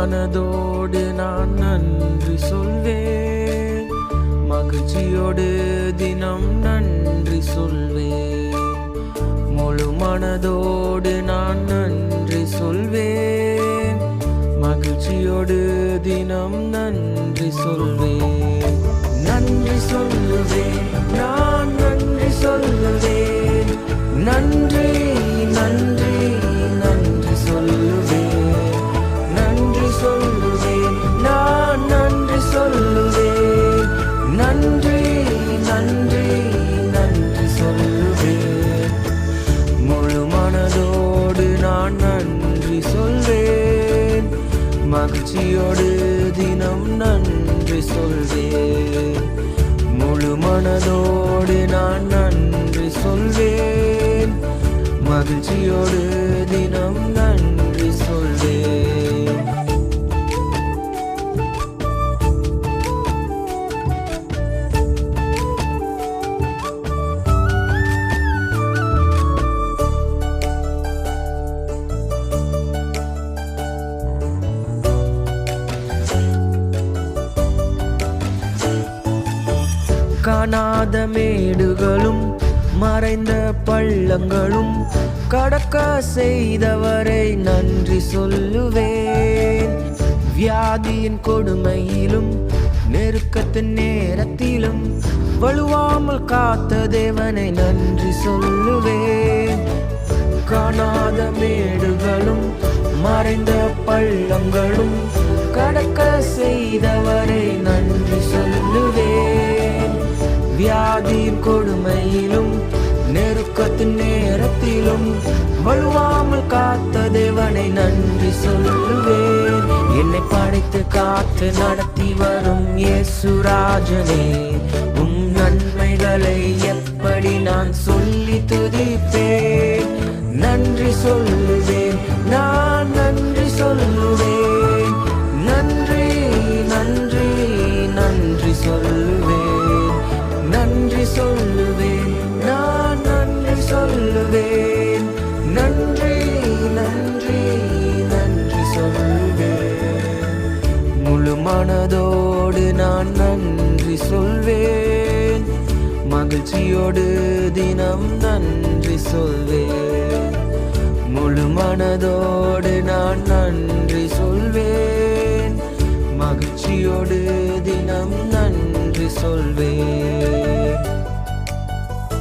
மனதோடு நான் நன்றி சொல்வேன், மகிழ்ச்சியோடு தினம் நன்றி சொல்வேன். முழு மனதோடு நான் நன்றி சொல்வேன், மகிழ்ச்சியோடு தினம் நன்றி சொல்வேன். நன்றி சொல்லுவேன், நான் நன்றி சொல்லுவேன், நன்றி நன்றி நன்றி சொல்லுவேன். நன்றி சொல்லுவேன், நான் நன்றி சொல்லுவேன், நன்றி நன்றி நன்றி சொல்லுவேன். முழு மனதோடு நான் நன்றி சொல்வேன், மகிழ்ச்சியோடு தினம் நன்றி சொல்வேன். முழு மனதோடு நான் நன்றி சொல்வேன், மகிழ்ச்சியோடு தினம் நன்றி சொல்வேன். காணாத மேடுகளும் மறைந்த பள்ளங்களும் கடக்க செய்தவரை நன்றி சொல்லுவேன். வியாதியின் கொடுமையிலும் நெருக்கத்தின் நேரத்திலும் வலுவாமல் காத்த தேவனை நன்றி சொல்லுவேன். காணாத மேடுகளும் மறைந்த பள்ளங்களும் கடக்க செய்தவரை நன்றி சொல்லுவேன். வியாதியின் கொடுமையிலும் நெருக்கத்தின் நேரத்திலும் வலுவாமல் காத்த தேவனை நன்றி சொல்லுவேன். என்னை படைத்து காத்து நடத்தி வரும் இயேசுராஜனே, உம் நன்மைகளை எப்படி நான் சொல்லி துதிப்பேன். நன்றி சொல்லுவேன், நான் நன்றி சொல்லுவேன், நன்றி நன்றி நன்றி சொல்லுவேன். நன்றி சொல்லுவேன், நான் நன்றி சொல்லுவேன், நன்றி நன்றி நன்றி சொல்லுவேன். முழு மனதோடு நான் நன்றி சொல்வேன், மகிழ்ச்சியோடு தினம் நன்றி சொல்வேன். முழு மனதோடு நான் நன்றி சொல்வேன், மகிழ்ச்சியோடு தினம் நன்றி சொல்வேன்.